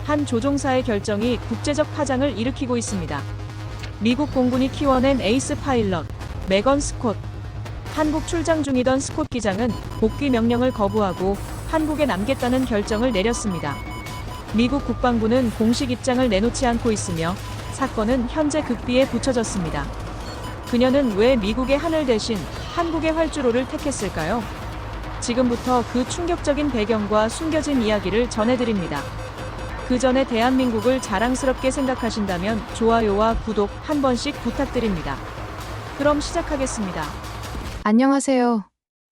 한 조종사의 결정이 국제적 파장을 일으키고 있습니다. 미국 공군이 키워낸 에이스 파일럿 메건 스콧. 한국 출장 중이던 스콧 기장은 복귀 명령을 거부하고 한국에 남겠다는 결정을 내렸습니다. 미국 국방부는 공식 입장을 내놓지 않고 있으며 사건은 현재 극비에 붙여졌습니다. 그녀는 왜 미국의 하늘 대신 한국의 활주로를 택했을까요? 지금부터 그 충격적인 배경과 숨겨진 이야기를 전해드립니다. 그 전에 대한민국을 자랑스럽게 생각하신다면 좋아요와 구독 한 번씩 부탁드립니다. 그럼 시작하겠습니다. 안녕하세요.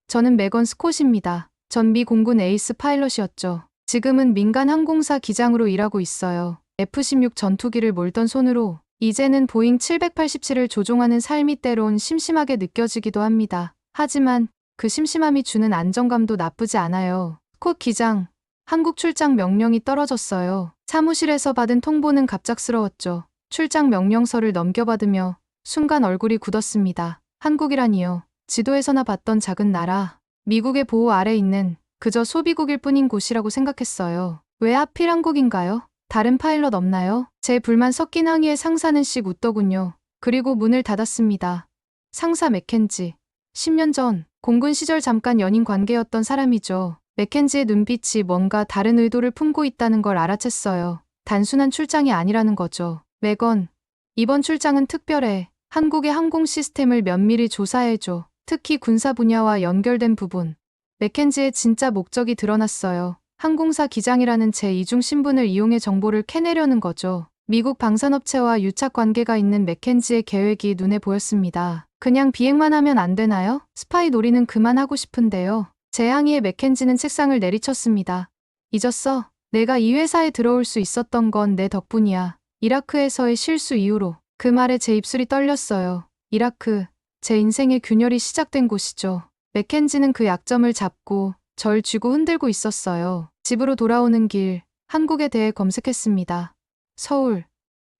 저는 메건 스콧입니다. 전 미 공군 에이스 파일럿이었죠. 지금은 민간 항공사 기장으로 일하고 있어요. F-16 전투기를 몰던 손으로 이제는 보잉 787을 조종하는 삶이 때론 심심하게 느껴지기도 합니다. 하지만 그 심심함이 주는 안정감도 나쁘지 않아요. 스콧 기장, 한국 출장 명령이 떨어졌어요. 사무실에서 받은 통보는 갑작스러웠죠. 출장 명령서를 넘겨받으며 순간 얼굴이 굳었습니다. 한국이라니요. 지도에서나 봤던 작은 나라, 미국의 보호 아래 있는 그저 소비국일 뿐인 곳이라고 생각했어요. 왜 하필 한국인가요? 다른 파일럿 없나요? 제 불만 섞인 항의에 상사는 씩 웃더군요. 그리고 문을 닫았습니다. 상사 맥켄지. 10년 전 공군 시절 잠깐 연인 관계였던 사람이죠. 맥켄지의 눈빛이 뭔가 다른 의도를 품고 있다는 걸 알아챘어요. 단순한 출장이 아니라는 거죠. 메건, 이번 출장은 특별해. 한국의 항공 시스템을 면밀히 조사해줘. 특히 군사 분야와 연결된 부분. 맥켄지의 진짜 목적이 드러났어요. 항공사 기장이라는 제 이중 신분을 이용해 정보를 캐내려는 거죠. 미국 방산업체와 유착 관계가 있는 맥켄지의 계획이 눈에 보였습니다. 그냥 비행만 하면 안 되나요? 스파이 놀이는 그만하고 싶은데요. 제 항의에 맥켄지는 책상을 내리쳤습니다. 잊었어? 내가 이 회사에 들어올 수 있었던 건 내 덕분이야. 이라크에서의 실수 이후로. 그 말에 제 입술이 떨렸어요. 이라크, 제 인생의 균열이 시작된 곳이죠. 맥켄지는 그 약점을 잡고 절 쥐고 흔들고 있었어요. 집으로 돌아오는 길, 한국에 대해 검색했습니다. 서울,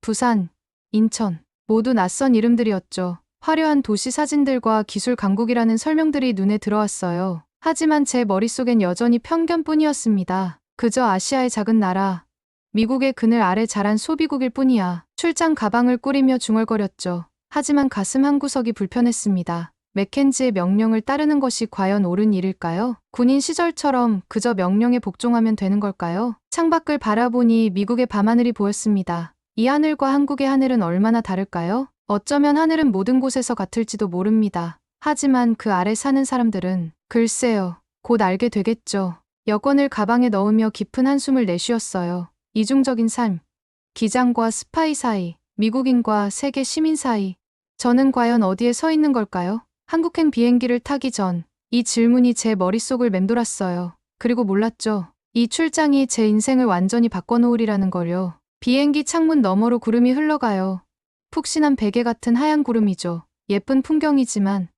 부산, 인천, 모두 낯선 이름들이었죠. 화려한 도시 사진들과 기술 강국이라는 설명들이 눈에 들어왔어요. 하지만 제 머릿속엔 여전히 편견뿐이었습니다. 그저 아시아의 작은 나라, 미국의 그늘 아래 자란 소비국일 뿐이야. 출장 가방을 꾸리며 중얼거렸죠. 하지만 가슴 한구석이 불편했습니다. 맥켄지의 명령을 따르는 것이 과연 옳은 일일까요? 군인 시절처럼 그저 명령에 복종하면 되는 걸까요? 창밖을 바라보니 미국의 밤하늘이 보였습니다. 이 하늘과 한국의 하늘은 얼마나 다를까요? 어쩌면 하늘은 모든 곳에서 같을지도 모릅니다. 하지만 그 아래 사는 사람들은 글쎄요, 곧 알게 되겠죠. 여권을 가방에 넣으며 깊은 한숨을 내쉬었어요. 이중적인 삶, 기장과 스파이 사이, 미국인과 세계 시민 사이. 저는 과연 어디에 서 있는 걸까요? 한국행 비행기를 타기 전 이 질문이 제 머릿속을 맴돌았어요. 그리고 몰랐죠. 이 출장이 제 인생을 완전히 바꿔놓으리라는 걸요. 비행기 창문 너머로 구름이 흘러가요. 푹신한 베개 같은 하얀 구름이죠. 예쁜 풍경이지만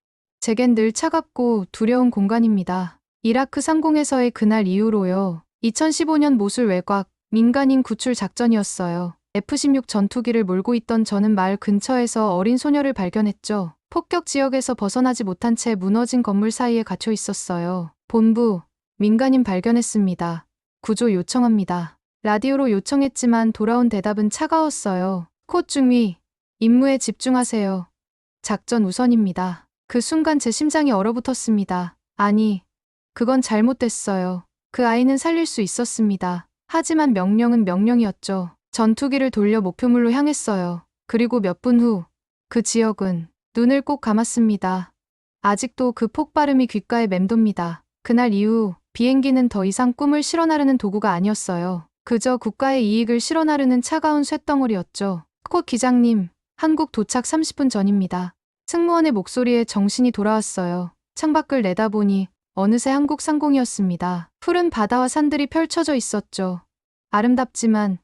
제겐 늘 차갑고 두려운 공간입니다. 이라크 상공에서의 그날 이후로요. 2015년 모술 외곽, 민간인 구출 작전이었어요. F-16 전투기를 몰고 있던 저는 마을 근처에서 어린 소녀를 발견했죠. 폭격 지역에서 벗어나지 못한 채 무너진 건물 사이에 갇혀 있었어요. 본부, 민간인 발견했습니다. 구조 요청합니다. 라디오로 요청했지만 돌아온 대답은 차가웠어요. 콧 중위, 임무에 집중하세요. 작전 우선입니다. 그 순간 제 심장이 얼어붙었습니다. 아니, 그건 잘못됐어요. 그 아이는 살릴 수 있었습니다. 하지만 명령은 명령이었죠. 전투기를 돌려 목표물로 향했어요. 그리고 몇 분 후, 그 지역은 눈을 꼭 감았습니다. 아직도 그 폭발음이 귓가에 맴돕니다. 그날 이후 비행기는 더 이상 꿈을 실어나르는 도구가 아니었어요. 그저 국가의 이익을 실어나르는 차가운 쇳덩어리였죠. 스콧 기장님, 한국 도착 30분 전입니다. 승무원의 목소리에 정신이 돌아왔어요. 창밖을 내다보니 어느새 한국 상공이었습니다. 푸른 바다와 산들이 펼쳐져 있었죠. 아름답지만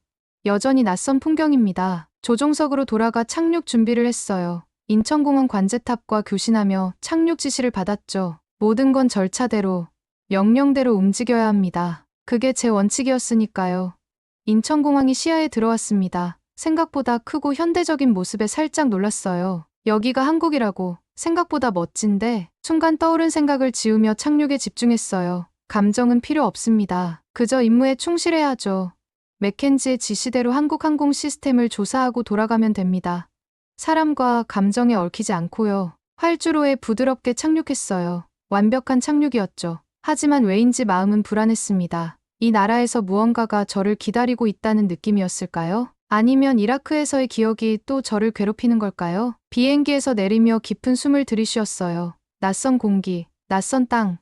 여전히 낯선 풍경입니다. 조종석으로 돌아가 착륙 준비를 했어요. 인천공항 관제탑과 교신하며 착륙 지시를 받았죠. 모든 건 절차대로, 명령대로 움직여야 합니다. 그게 제 원칙이었으니까요. 인천공항이 시야에 들어왔습니다. 생각보다 크고 현대적인 모습에 살짝 놀랐어요. 여기가 한국이라고. 생각보다 멋진데 순간 떠오른 생각을 지우며 착륙에 집중했어요. 감정은 필요 없습니다. 그저 임무에 충실해야죠. 맥켄지의 지시대로 한국 항공 시스템을 조사하고 돌아가면 됩니다. 사람과 감정에 얽히지 않고요. 활주로에 부드럽게 착륙했어요. 완벽한 착륙이었죠. 하지만 왜인지 마음은 불안했습니다. 이 나라에서 무언가가 저를 기다리고 있다는 느낌이었을까요? 아니면 이라크에서의 기억이 또 저를 괴롭히는 걸까요? 비행기에서 내리며 깊은 숨을 들이쉬었어요. 낯선 공기, 낯선 땅.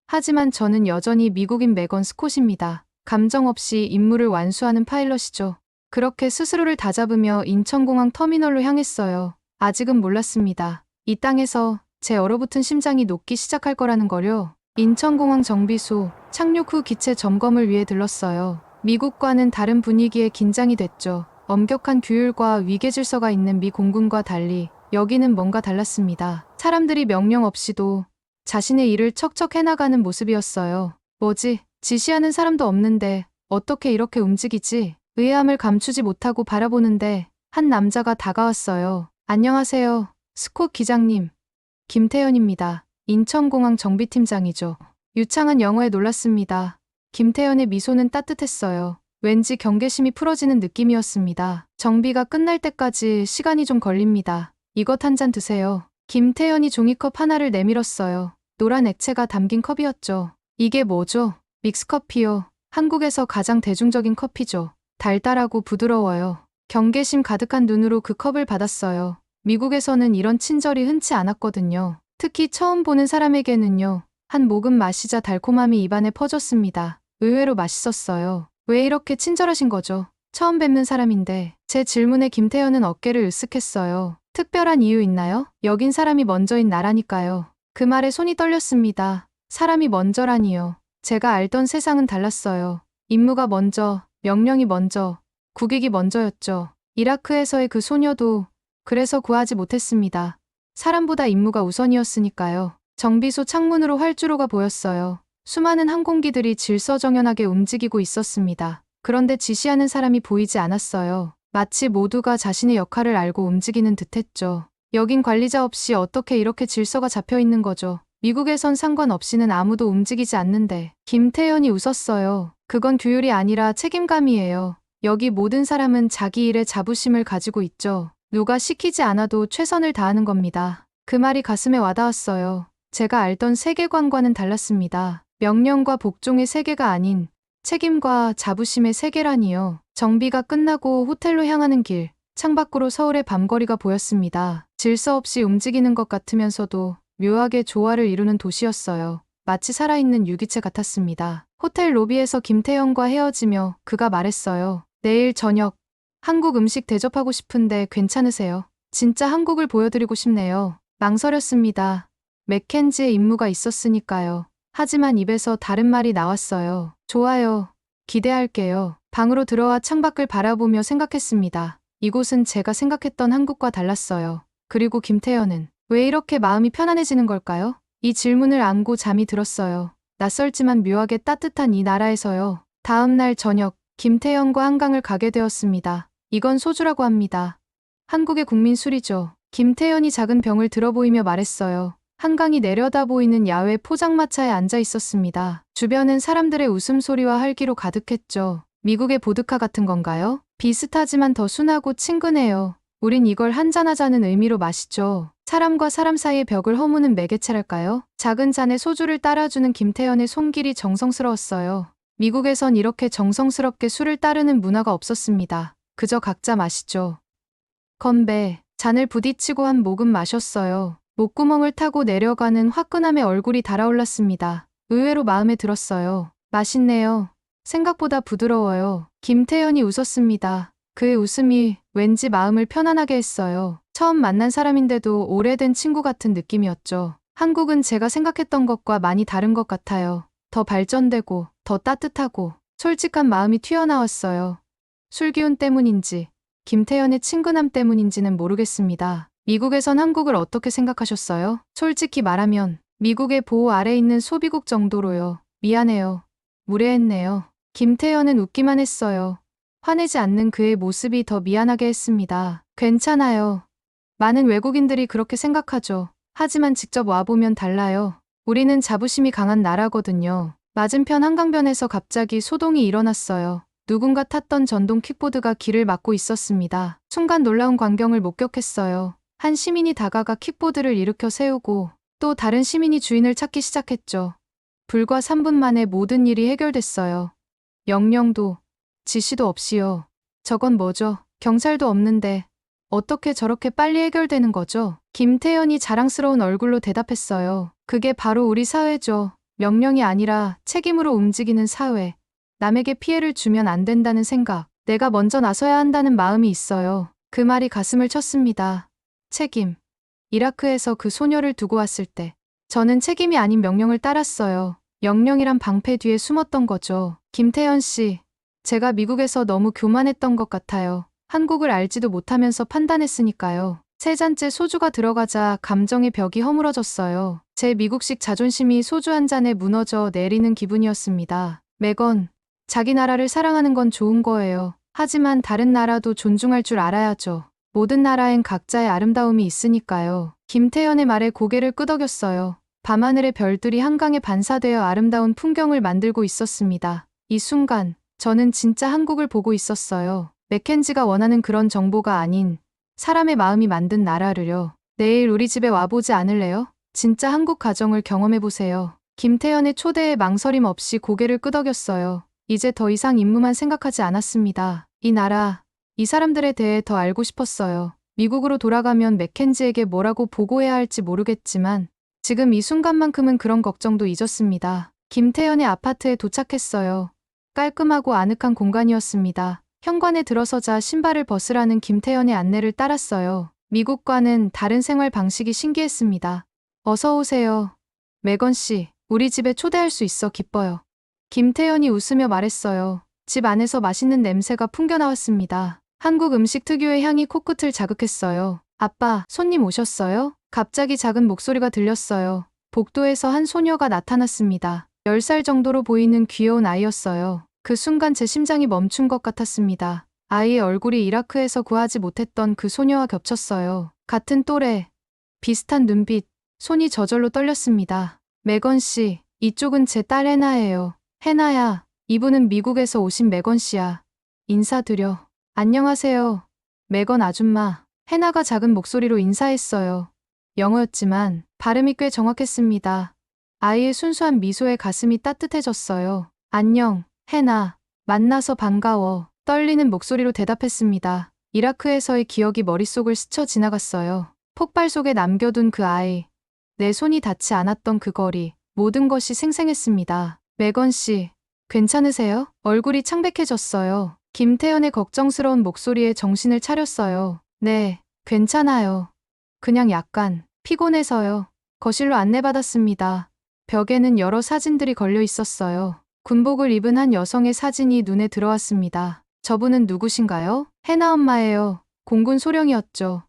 하지만 저는 여전히 미국인 메건 스콧입니다. 감정 없이 임무를 완수하는 파일럿이죠. 그렇게 스스로를 다잡으며 인천공항 터미널로 향했어요. 아직은 몰랐습니다. 이 땅에서 제 얼어붙은 심장이 녹기 시작할 거라는 거요. 인천공항 정비소, 착륙 후 기체 점검을 위해 들렀어요. 미국과는 다른 분위기에 긴장이 됐죠. 엄격한 규율과 위계 질서가 있는 미 공군과 달리 여기는 뭔가 달랐습니다. 사람들이 명령 없이도 자신의 일을 척척 해나가는 모습이었어요. 뭐지? 지시하는 사람도 없는데 어떻게 이렇게 움직이지? 의아함을 감추지 못하고 바라보는데 한 남자가 다가왔어요. 안녕하세요. 스콧 기장님. 김태현입니다. 인천공항 정비팀장이죠. 유창한 영어에 놀랐습니다. 김태현의 미소는 따뜻했어요. 왠지 경계심이 풀어지는 느낌이었습니다. 정비가 끝날 때까지 시간이 좀 걸립니다. 이것 한 잔 드세요. 김태현이 종이컵 하나를 내밀었어요. 노란 액체가 담긴 컵이었죠. 이게 뭐죠? 믹스커피요. 한국에서 가장 대중적인 커피죠. 달달하고 부드러워요. 경계심 가득한 눈으로 그 컵을 받았어요. 미국에서는 이런 친절이 흔치 않았거든요. 특히 처음 보는 사람에게는요. 한 모금 마시자 달콤함이 입안에 퍼졌습니다. 의외로 맛있었어요. 왜 이렇게 친절하신 거죠? 처음 뵙는 사람인데. 제 질문에 김태현은 어깨를 으쓱했어요. 특별한 이유 있나요? 여긴 사람이 먼저인 나라니까요. 그 말에 손이 떨렸습니다. 사람이 먼저라니요. 제가 알던 세상은 달랐어요. 임무가 먼저, 명령이 먼저, 국익이 먼저였죠. 이라크에서의 그 소녀도 그래서 구하지 못했습니다. 사람보다 임무가 우선이었으니까요. 정비소 창문으로 활주로가 보였어요. 수많은 항공기들이 질서정연하게 움직이고 있었습니다. 그런데 지시하는 사람이 보이지 않았어요. 마치 모두가 자신의 역할을 알고 움직이는 듯했죠. 여긴 관리자 없이 어떻게 이렇게 질서가 잡혀 있는 거죠. 미국에선 상관없이는 아무도 움직이지 않는데. 김태현이 웃었어요. 그건 규율이 아니라 책임감이에요. 여기 모든 사람은 자기 일에 자부심을 가지고 있죠. 누가 시키지 않아도 최선을 다하는 겁니다. 그 말이 가슴에 와닿았어요. 제가 알던 세계관과는 달랐습니다. 명령과 복종의 세계가 아닌 책임과 자부심의 세계라니요. 정비가 끝나고 호텔로 향하는 길, 창밖으로 서울의 밤거리가 보였습니다. 질서 없이 움직이는 것 같으면서도 묘하게 조화를 이루는 도시였어요. 마치 살아있는 유기체 같았습니다. 호텔 로비에서 김태현과 헤어지며 그가 말했어요. 내일 저녁 한국 음식 대접하고 싶은데 괜찮으세요? 진짜 한국을 보여드리고 싶네요. 망설였습니다. 맥켄지의 임무가 있었으니까요. 하지만 입에서 다른 말이 나왔어요. 좋아요. 기대할게요. 방으로 들어와 창밖을 바라보며 생각했습니다. 이곳은 제가 생각했던 한국과 달랐어요. 그리고 김태현은 왜 이렇게 마음이 편안해지는 걸까요? 이 질문을 안고 잠이 들었어요. 낯설지만 묘하게 따뜻한 이 나라에서요. 다음 날 저녁, 김태현과 한강을 가게 되었습니다. 이건 소주라고 합니다. 한국의 국민 술이죠. 김태현이 작은 병을 들어 보이며 말했어요. 한강이 내려다 보이는 야외 포장마차에 앉아 있었습니다. 주변은 사람들의 웃음소리와 활기로 가득했죠. 미국의 보드카 같은 건가요? 비슷하지만 더 순하고 친근해요. 우린 이걸 한잔하자는 의미로 마시죠. 사람과 사람 사이의 벽을 허무는 매개체랄까요? 작은 잔에 소주를 따라주는 김태현의 손길이 정성스러웠어요. 미국에선 이렇게 정성스럽게 술을 따르는 문화가 없었습니다. 그저 각자 마시죠. 건배, 잔을 부딪히고 한 모금 마셨어요. 목구멍을 타고 내려가는 화끈함에 얼굴이 달아올랐습니다. 의외로 마음에 들었어요. 맛있네요. 생각보다 부드러워요. 김태현이 웃었습니다. 그의 웃음이 왠지 마음을 편안하게 했어요. 처음 만난 사람인데도 오래된 친구 같은 느낌이었죠. 한국은 제가 생각했던 것과 많이 다른 것 같아요. 더 발전되고, 더 따뜻하고, 솔직한 마음이 튀어나왔어요. 술기운 때문인지, 김태현의 친근함 때문인지는 모르겠습니다. 미국에선 한국을 어떻게 생각하셨어요? 솔직히 말하면 미국의 보호 아래 있는 소비국 정도로요. 미안해요. 무례했네요. 김태현은 웃기만 했어요. 화내지 않는 그의 모습이 더 미안하게 했습니다. 괜찮아요. 많은 외국인들이 그렇게 생각하죠. 하지만 직접 와보면 달라요. 우리는 자부심이 강한 나라거든요. 맞은편 한강변에서 갑자기 소동이 일어났어요. 누군가 탔던 전동 킥보드가 길을 막고 있었습니다. 순간 놀라운 광경을 목격했어요. 한 시민이 다가가 킥보드를 일으켜 세우고 또 다른 시민이 주인을 찾기 시작했죠. 불과 3분 만에 모든 일이 해결됐어요. 명령도 지시도 없이요. 저건 뭐죠? 경찰도 없는데 어떻게 저렇게 빨리 해결되는 거죠? 김태현이 자랑스러운 얼굴로 대답했어요. 그게 바로 우리 사회죠. 명령이 아니라 책임으로 움직이는 사회. 남에게 피해를 주면 안 된다는 생각. 내가 먼저 나서야 한다는 마음이 있어요. 그 말이 가슴을 쳤습니다. 책임. 이라크에서 그 소녀를 두고 왔을 때 저는 책임이 아닌 명령을 따랐어요. 명령이란 방패 뒤에 숨었던 거죠. 김태현 씨, 제가 미국에서 너무 교만했던 것 같아요. 한국을 알지도 못하면서 판단했으니까요. 세 잔째 소주가 들어가자 감정의 벽이 허물어졌어요. 제 미국식 자존심이 소주 한 잔에 무너져 내리는 기분이었습니다. 매건, 자기 나라를 사랑하는 건 좋은 거예요. 하지만 다른 나라도 존중할 줄 알아야죠. 모든 나라엔 각자의 아름다움이 있으니까요. 김태현의 말에 고개를 끄덕였어요. 밤하늘의 별들이 한강에 반사되어 아름다운 풍경을 만들고 있었습니다. 이 순간, 저는 진짜 한국을 보고 있었어요. 맥켄지가 원하는 그런 정보가 아닌 사람의 마음이 만든 나라를요. 내일 우리 집에 와보지 않을래요? 진짜 한국 가정을 경험해보세요. 김태현의 초대에 망설임 없이 고개를 끄덕였어요. 이제 더 이상 임무만 생각하지 않았습니다. 이 나라, 이 사람들에 대해 더 알고 싶었어요. 미국으로 돌아가면 맥켄지에게 뭐라고 보고해야 할지 모르겠지만 지금 이 순간만큼은 그런 걱정도 잊었습니다. 김태현의 아파트에 도착했어요. 깔끔하고 아늑한 공간이었습니다. 현관에 들어서자 신발을 벗으라는 김태현의 안내를 따랐어요. 미국과는 다른 생활 방식이 신기했습니다. 어서 오세요. 매건 씨, 우리 집에 초대할 수 있어 기뻐요. 김태현이 웃으며 말했어요. 집 안에서 맛있는 냄새가 풍겨나왔습니다. 한국 음식 특유의 향이 코끝을 자극했어요. 아빠, 손님 오셨어요? 갑자기 작은 목소리가 들렸어요. 복도에서 한 소녀가 나타났습니다. 10살 정도로 보이는 귀여운 아이였어요. 그 순간 제 심장이 멈춘 것 같았습니다. 아이의 얼굴이 이라크에서 구하지 못했던 그 소녀와 겹쳤어요. 같은 또래, 비슷한 눈빛, 손이 저절로 떨렸습니다. 매건 씨, 이쪽은 제 딸 해나예요. 해나야, 이분은 미국에서 오신 매건 씨야. 인사드려. 안녕하세요. 매건 아줌마. 해나가 작은 목소리로 인사했어요. 영어였지만 발음이 꽤 정확했습니다. 아이의 순수한 미소에 가슴이 따뜻해졌어요. 안녕, 해나. 만나서 반가워. 떨리는 목소리로 대답했습니다. 이라크에서의 기억이 머릿속을 스쳐 지나갔어요. 폭발 속에 남겨둔 그 아이. 내 손이 닿지 않았던 그 거리. 모든 것이 생생했습니다. 매건 씨, 괜찮으세요? 얼굴이 창백해졌어요. 김태현의 걱정스러운 목소리에 정신을 차렸어요. 네, 괜찮아요. 그냥 약간 피곤해서요. 거실로 안내받았습니다. 벽에는 여러 사진들이 걸려 있었어요. 군복을 입은 한 여성의 사진이 눈에 들어왔습니다. 저분은 누구신가요? 해나 엄마예요. 공군 소령이었죠.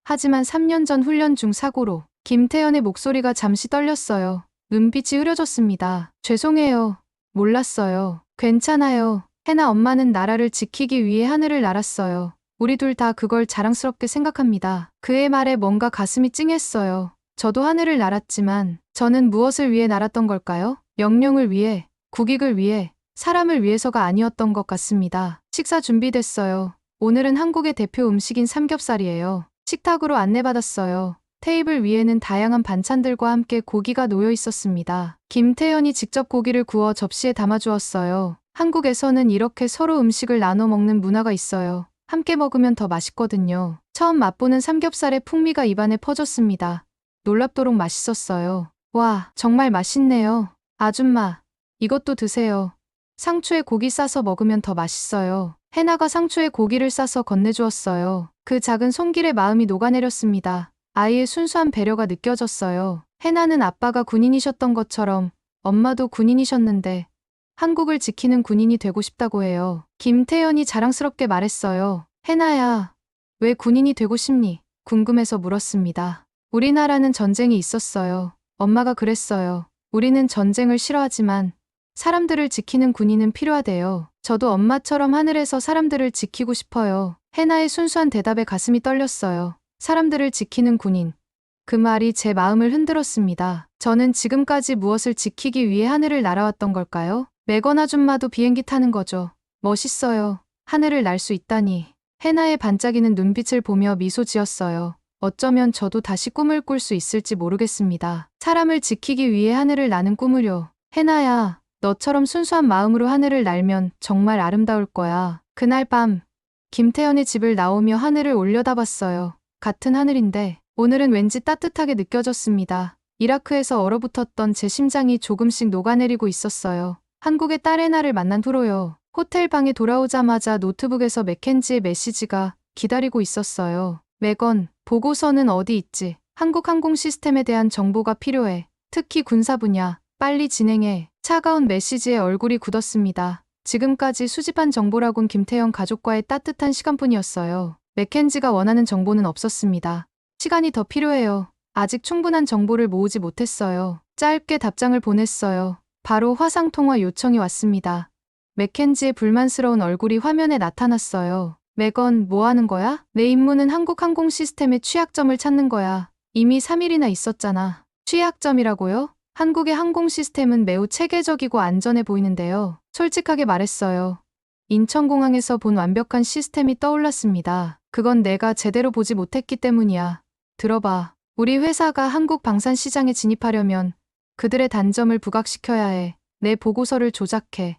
하지만 3년 전 훈련 중 사고로 김태현의 목소리가 잠시 떨렸어요. 눈빛이 흐려졌습니다. 죄송해요. 몰랐어요. 괜찮아요. 해나 엄마는 나라를 지키기 위해 하늘을 날았어요. 우리 둘 다 그걸 자랑스럽게 생각합니다. 그의 말에 뭔가 가슴이 찡했어요. 저도 하늘을 날았지만 저는 무엇을 위해 날았던 걸까요? 명령을 위해, 국익을 위해, 사람을 위해서가 아니었던 것 같습니다. 식사 준비됐어요. 오늘은 한국의 대표 음식인 삼겹살이에요. 식탁으로 안내받았어요. 테이블 위에는 다양한 반찬들과 함께 고기가 놓여 있었습니다. 김태현이 직접 고기를 구워 접시에 담아주었어요. 한국에서는 이렇게 서로 음식을 나눠 먹는 문화가 있어요. 함께 먹으면 더 맛있거든요. 처음 맛보는 삼겹살의 풍미가 입안에 퍼졌습니다. 놀랍도록 맛있었어요. 와, 정말 맛있네요. 아줌마, 이것도 드세요. 상추에 고기 싸서 먹으면 더 맛있어요. 해나가 상추에 고기를 싸서 건네주었어요. 그 작은 손길에 마음이 녹아내렸습니다. 아이의 순수한 배려가 느껴졌어요. 해나는 아빠가 군인이셨던 것처럼 엄마도 군인이셨는데 한국을 지키는 군인이 되고 싶다고 해요. 김태현이 자랑스럽게 말했어요. 해나야, 왜 군인이 되고 싶니? 궁금해서 물었습니다. 우리나라는 전쟁이 있었어요. 엄마가 그랬어요. 우리는 전쟁을 싫어하지만 사람들을 지키는 군인은 필요하대요. 저도 엄마처럼 하늘에서 사람들을 지키고 싶어요. 해나의 순수한 대답에 가슴이 떨렸어요. 사람들을 지키는 군인. 그 말이 제 마음을 흔들었습니다. 저는 지금까지 무엇을 지키기 위해 하늘을 날아왔던 걸까요? 매건 아줌마도 비행기 타는 거죠. 멋있어요. 하늘을 날 수 있다니. 해나의 반짝이는 눈빛을 보며 미소 지었어요. 어쩌면 저도 다시 꿈을 꿀 수 있을지 모르겠습니다. 사람을 지키기 위해 하늘을 나는 꿈을요. 해나야, 너처럼 순수한 마음으로 하늘을 날면 정말 아름다울 거야. 그날 밤, 김태현의 집을 나오며 하늘을 올려다봤어요. 같은 하늘인데 오늘은 왠지 따뜻하게 느껴졌습니다. 이라크에서 얼어붙었던 제 심장이 조금씩 녹아내리고 있었어요. 한국의 딸 해나를 만난 후로요. 호텔 방에 돌아오자마자 노트북에서 맥켄지의 메시지가 기다리고 있었어요. 매건, 보고서는 어디 있지? 한국 항공 시스템에 대한 정보가 필요해. 특히 군사 분야, 빨리 진행해. 차가운 메시지에 얼굴이 굳었습니다. 지금까지 수집한 정보라곤 김태현 가족과의 따뜻한 시간뿐이었어요. 맥켄지가 원하는 정보는 없었습니다. 시간이 더 필요해요. 아직 충분한 정보를 모으지 못했어요. 짧게 답장을 보냈어요. 바로 화상통화 요청이 왔습니다. 맥켄지의 불만스러운 얼굴이 화면에 나타났어요. 매건, 뭐 하는 거야? 내 임무는 한국 항공 시스템의 취약점을 찾는 거야. 이미 3일이나 있었잖아. 취약점이라고요? 한국의 항공 시스템은 매우 체계적이고 안전해 보이는데요. 솔직하게 말했어요. 인천공항에서 본 완벽한 시스템이 떠올랐습니다. 그건 내가 제대로 보지 못했기 때문이야. 들어봐. 우리 회사가 한국 방산 시장에 진입하려면 그들의 단점을 부각시켜야 해. 내 보고서를 조작해.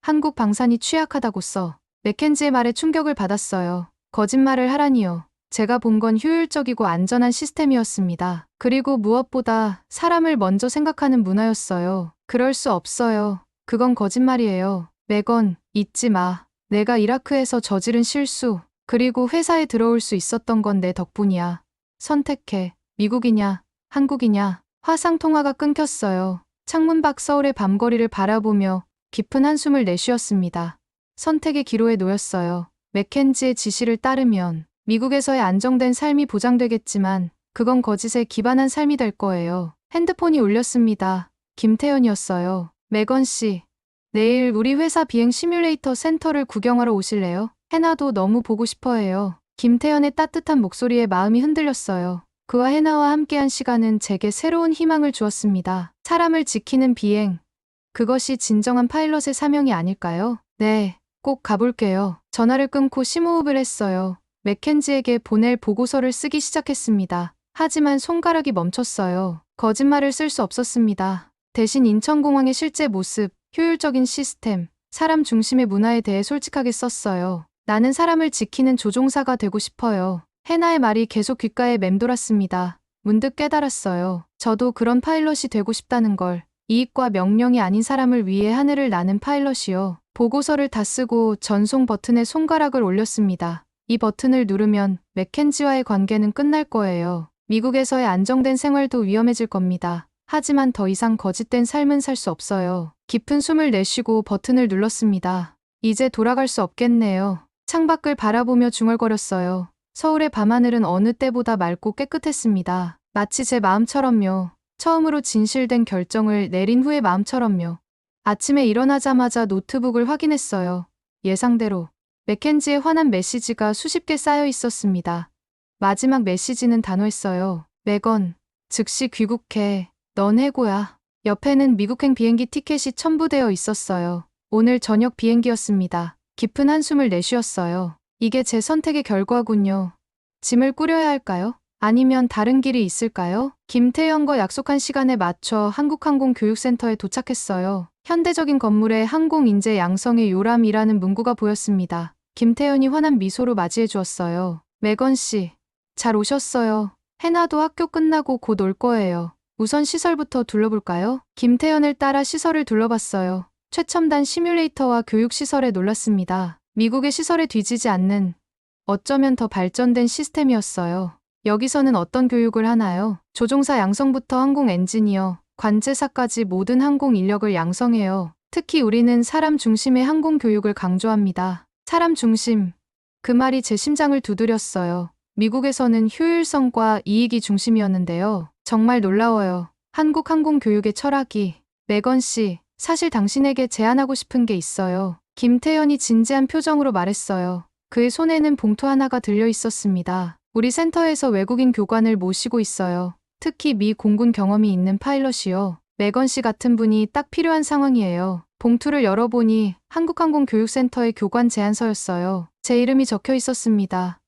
한국 방산이 취약하다고 써. 맥켄지의 말에 충격을 받았어요. 거짓말을 하라니요. 제가 본 건 효율적이고 안전한 시스템이었습니다. 그리고 무엇보다 사람을 먼저 생각하는 문화였어요. 그럴 수 없어요. 그건 거짓말이에요. 매건, 잊지 마. 내가 이라크에서 저지른 실수, 그리고 회사에 들어올 수 있었던 건 내 덕분이야. 선택해. 미국이냐, 한국이냐. 화상 통화가 끊겼어요. 창문 밖 서울의 밤거리를 바라보며 깊은 한숨을 내쉬었습니다. 선택의 기로에 놓였어요. 맥켄지의 지시를 따르면 미국에서의 안정된 삶이 보장되겠지만 그건 거짓에 기반한 삶이 될 거예요. 핸드폰이 울렸습니다. 김태현이었어요. 매건 씨, 내일 우리 회사 비행 시뮬레이터 센터를 구경하러 오실래요? 해나도 너무 보고 싶어 해요. 김태현의 따뜻한 목소리에 마음이 흔들렸어요. 그와 해나와 함께한 시간은 제게 새로운 희망을 주었습니다. 사람을 지키는 비행. 그것이 진정한 파일럿의 사명이 아닐까요? 네, 꼭 가볼게요. 전화를 끊고 심호흡을 했어요. 맥켄지에게 보낼 보고서를 쓰기 시작했습니다. 하지만 손가락이 멈췄어요. 거짓말을 쓸 수 없었습니다. 대신 인천공항의 실제 모습, 효율적인 시스템, 사람 중심의 문화에 대해 솔직하게 썼어요. 나는 사람을 지키는 조종사가 되고 싶어요. 해나의 말이 계속 귓가에 맴돌았습니다. 문득 깨달았어요. 저도 그런 파일럿이 되고 싶다는 걸. 이익과 명령이 아닌 사람을 위해 하늘을 나는 파일럿이요. 보고서를 다 쓰고 전송 버튼에 손가락을 올렸습니다. 이 버튼을 누르면 맥켄지와의 관계는 끝날 거예요. 미국에서의 안정된 생활도 위험해질 겁니다. 하지만 더 이상 거짓된 삶은 살 수 없어요. 깊은 숨을 내쉬고 버튼을 눌렀습니다. 이제 돌아갈 수 없겠네요. 창밖을 바라보며 중얼거렸어요. 서울의 밤하늘은 어느 때보다 맑고 깨끗했습니다. 마치 제 마음처럼요. 처음으로 진실된 결정을 내린 후의 마음처럼요. 아침에 일어나자마자 노트북을 확인했어요. 예상대로 맥켄지의 화난 메시지가 수십 개 쌓여 있었습니다. 마지막 메시지는 단호했어요. 매건, 즉시 귀국해. 넌 해고야. 옆에는 미국행 비행기 티켓이 첨부되어 있었어요. 오늘 저녁 비행기였습니다. 깊은 한숨을 내쉬었어요. 이게 제 선택의 결과군요. 짐을 꾸려야 할까요? 아니면 다른 길이 있을까요? 김태현과 약속한 시간에 맞춰 한국항공교육센터에 도착했어요. 현대적인 건물에 항공인재 양성의 요람이라는 문구가 보였습니다. 김태현이 환한 미소로 맞이해 주었어요. 매건 씨, 잘 오셨어요. 해나도 학교 끝나고 곧 올 거예요. 우선 시설부터 둘러볼까요? 김태현을 따라 시설을 둘러봤어요. 최첨단 시뮬레이터와 교육시설에 놀랐습니다. 미국의 시설에 뒤지지 않는, 어쩌면 더 발전된 시스템이었어요. 여기서는 어떤 교육을 하나요? 조종사 양성부터 항공 엔지니어, 관제사까지 모든 항공 인력을 양성해요. 특히 우리는 사람 중심의 항공 교육을 강조합니다. 사람 중심. 그 말이 제 심장을 두드렸어요. 미국에서는 효율성과 이익이 중심이었는데요. 정말 놀라워요. 한국 항공 교육의 철학이. 매건 씨, 사실 당신에게 제안하고 싶은 게 있어요. 김태현이 진지한 표정으로 말했어요. 그의 손에는 봉투 하나가 들려 있었습니다. 우리 센터에서 외국인 교관을 모시고 있어요. 특히 미 공군 경험이 있는 파일럿이요. 매건 씨 같은 분이 딱 필요한 상황이에요. 봉투를 열어보니 한국항공교육센터의 교관 제안서였어요. 제 이름이 적혀 있었습니다.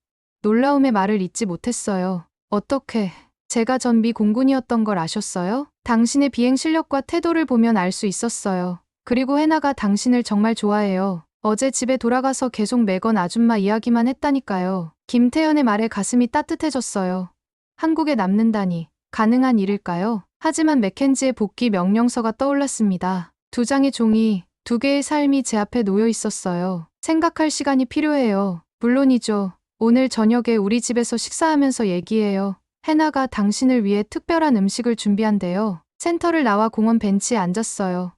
놀라움의 말을 잇지 못했어요. 어떻게 제가 전 미 공군이었던 걸 아셨어요? 당신의 비행 실력과 태도를 보면 알 수 있었어요. 그리고 해나가 당신을 정말 좋아해요. 어제 집에 돌아가서 계속 매건 아줌마 이야기만 했다니까요. 김태현의 말에 가슴이 따뜻해졌어요. 한국에 남는다니 가능한 일일까요? 하지만 맥켄지의 복귀 명령서가 떠올랐습니다. 2장의 종이 2개의 삶이 제 앞에 놓여 있었어요. 생각할 시간이 필요해요. 물론이죠. 오늘 저녁에 우리 집에서 식사하면서 얘기해요. 해나가 당신을 위해 특별한 음식을 준비한대요. 센터를 나와 공원 벤치에 앉았어요.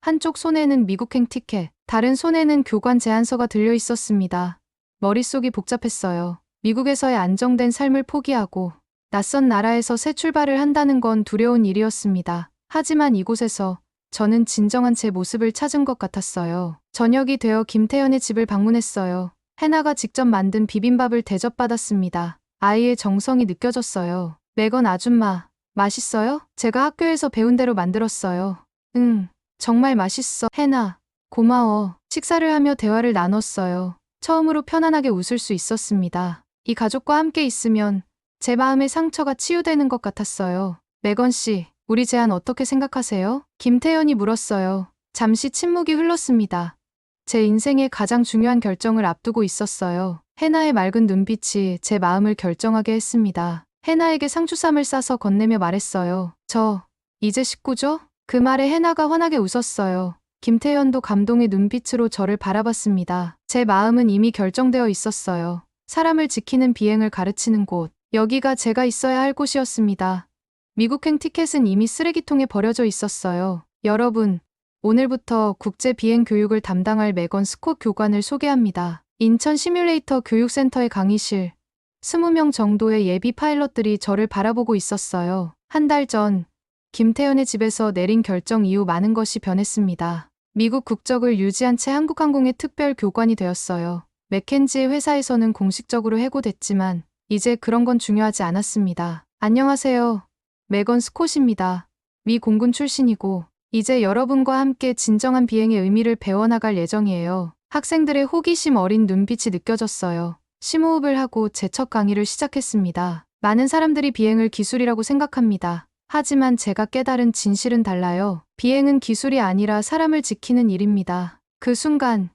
한쪽 손에는 미국행 티켓, 다른 손에는 교관 제안서가 들려 있었습니다. 머릿속이 복잡했어요. 미국에서의 안정된 삶을 포기하고 낯선 나라에서 새 출발을 한다는 건 두려운 일이었습니다. 하지만 이곳에서 저는 진정한 제 모습을 찾은 것 같았어요. 저녁이 되어 김태현의 집을 방문했어요. 해나가 직접 만든 비빔밥을 대접받았습니다. 아이의 정성이 느껴졌어요. 매건 아줌마, 맛있어요? 제가 학교에서 배운 대로 만들었어요. 응, 정말 맛있어. 해나, 고마워. 식사를 하며 대화를 나눴어요. 처음으로 편안하게 웃을 수 있었습니다. 이 가족과 함께 있으면 제 마음의 상처가 치유되는 것 같았어요. 매건 씨, 우리 제안 어떻게 생각하세요? 김태현이 물었어요. 잠시 침묵이 흘렀습니다. 제 인생의 가장 중요한 결정을 앞두고 있었어요. 해나의 맑은 눈빛이 제 마음을 결정하게 했습니다. 해나에게 상추쌈을 싸서 건네며 말했어요. 저, 이제 식구죠? 그 말에 해나가 환하게 웃었어요. 김태현도 감동의 눈빛으로 저를 바라봤습니다. 제 마음은 이미 결정되어 있었어요. 사람을 지키는 비행을 가르치는 곳, 여기가 제가 있어야 할 곳이었습니다. 미국행 티켓은 이미 쓰레기통에 버려져 있었어요. 여러분, 오늘부터 국제 비행 교육을 담당할 매건 스콧 교관을 소개합니다. 인천 시뮬레이터 교육센터의 강의실, 20명 정도의 예비 파일럿들이 저를 바라보고 있었어요. 한 달 전, 김태현의 집에서 내린 결정 이후 많은 것이 변했습니다. 미국 국적을 유지한 채 한국항공의 특별 교관이 되었어요. 맥켄지의 회사에서는 공식적으로 해고됐지만 이제 그런 건 중요하지 않았습니다. 안녕하세요. 매건 스콧입니다. 미 공군 출신이고 이제 여러분과 함께 진정한 비행의 의미를 배워나갈 예정이에요. 학생들의 호기심 어린 눈빛이 느껴졌어요. 심호흡을 하고 제 첫 강의를 시작했습니다. 많은 사람들이 비행을 기술이라고 생각합니다. 하지만 제가 깨달은 진실은 달라요. 비행은 기술이 아니라 사람을 지키는 일입니다. 그 순간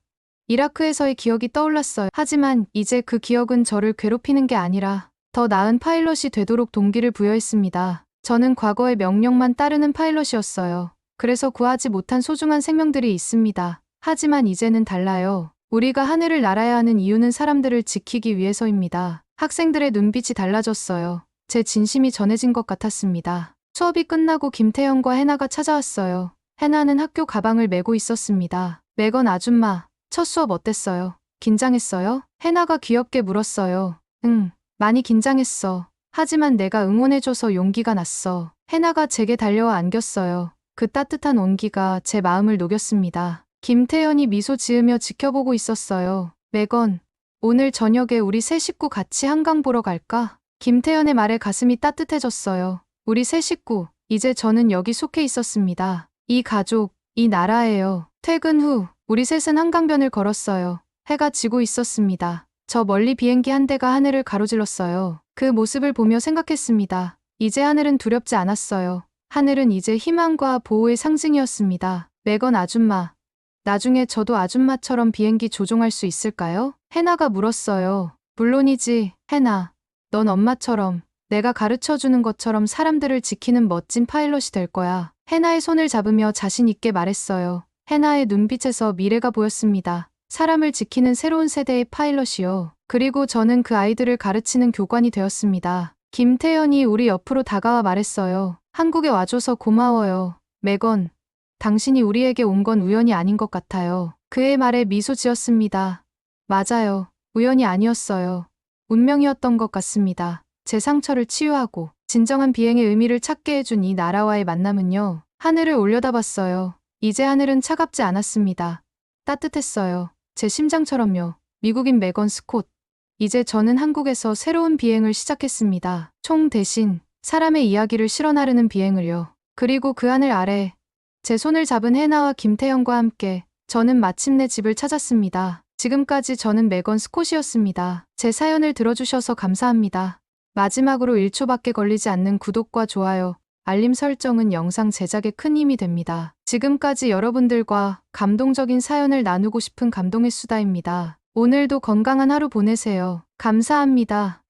이라크에서의 기억이 떠올랐어요. 하지만 이제 그 기억은 저를 괴롭히는 게 아니라 더 나은 파일럿이 되도록 동기를 부여했습니다. 저는 과거의 명령만 따르는 파일럿이었어요. 그래서 구하지 못한 소중한 생명들이 있습니다. 하지만 이제는 달라요. 우리가 하늘을 날아야 하는 이유는 사람들을 지키기 위해서입니다. 학생들의 눈빛이 달라졌어요. 제 진심이 전해진 것 같았습니다. 수업이 끝나고 김태현과 해나가 찾아왔어요. 해나는 학교 가방을 메고 있었습니다. 매건 아줌마, 첫 수업 어땠어요? 긴장했어요? 해나가 귀엽게 물었어요. 응, 많이 긴장했어. 하지만 내가 응원해줘서 용기가 났어. 해나가 제게 달려와 안겼어요. 그 따뜻한 온기가 제 마음을 녹였습니다. 김태현이 미소 지으며 지켜보고 있었어요. 매건, 오늘 저녁에 우리 세 식구 같이 한강 보러 갈까? 김태현의 말에 가슴이 따뜻해졌어요. 우리 세 식구, 이제 저는 여기 속해 있었습니다. 이 가족, 이 나라예요. 퇴근 후, 우리 셋은 한강변을 걸었어요. 해가 지고 있었습니다. 저 멀리 비행기 한 대가 하늘을 가로질렀어요. 그 모습을 보며 생각했습니다. 이제 하늘은 두렵지 않았어요. 하늘은 이제 희망과 보호의 상징이었습니다. 매건 아줌마, 나중에 저도 아줌마처럼 비행기 조종할 수 있을까요? 해나가 물었어요. 물론이지, 해나. 넌 엄마처럼, 내가 가르쳐주는 것처럼 사람들을 지키는 멋진 파일럿이 될 거야. 해나의 손을 잡으며 자신 있게 말했어요. 해나의 눈빛에서 미래가 보였습니다. 사람을 지키는 새로운 세대의 파일럿이요. 그리고 저는 그 아이들을 가르치는 교관이 되었습니다. 김태현이 우리 옆으로 다가와 말했어요. 한국에 와줘서 고마워요. 매건, 당신이 우리에게 온 건 우연이 아닌 것 같아요. 그의 말에 미소 지었습니다. 맞아요. 우연이 아니었어요. 운명이었던 것 같습니다. 제 상처를 치유하고 진정한 비행의 의미를 찾게 해준 이 나라와의 만남은요. 하늘을 올려다봤어요. 이제 하늘은 차갑지 않았습니다. 따뜻했어요. 제 심장처럼요. 미국인 매건 스콧. 이제 저는 한국에서 새로운 비행을 시작했습니다. 총 대신 사람의 이야기를 실어 나르는 비행을요. 그리고 그 하늘 아래 제 손을 잡은 해나와 김태형과 함께 저는 마침내 집을 찾았습니다. 지금까지 저는 메건 스콧이었습니다. 제 사연을 들어주셔서 감사합니다. 마지막으로 1초밖에 걸리지 않는 구독과 좋아요, 알림 설정은 영상 제작에 큰 힘이 됩니다. 지금까지 여러분들과 감동적인 사연을 나누고 싶은 감동의 수다입니다. 오늘도 건강한 하루 보내세요. 감사합니다.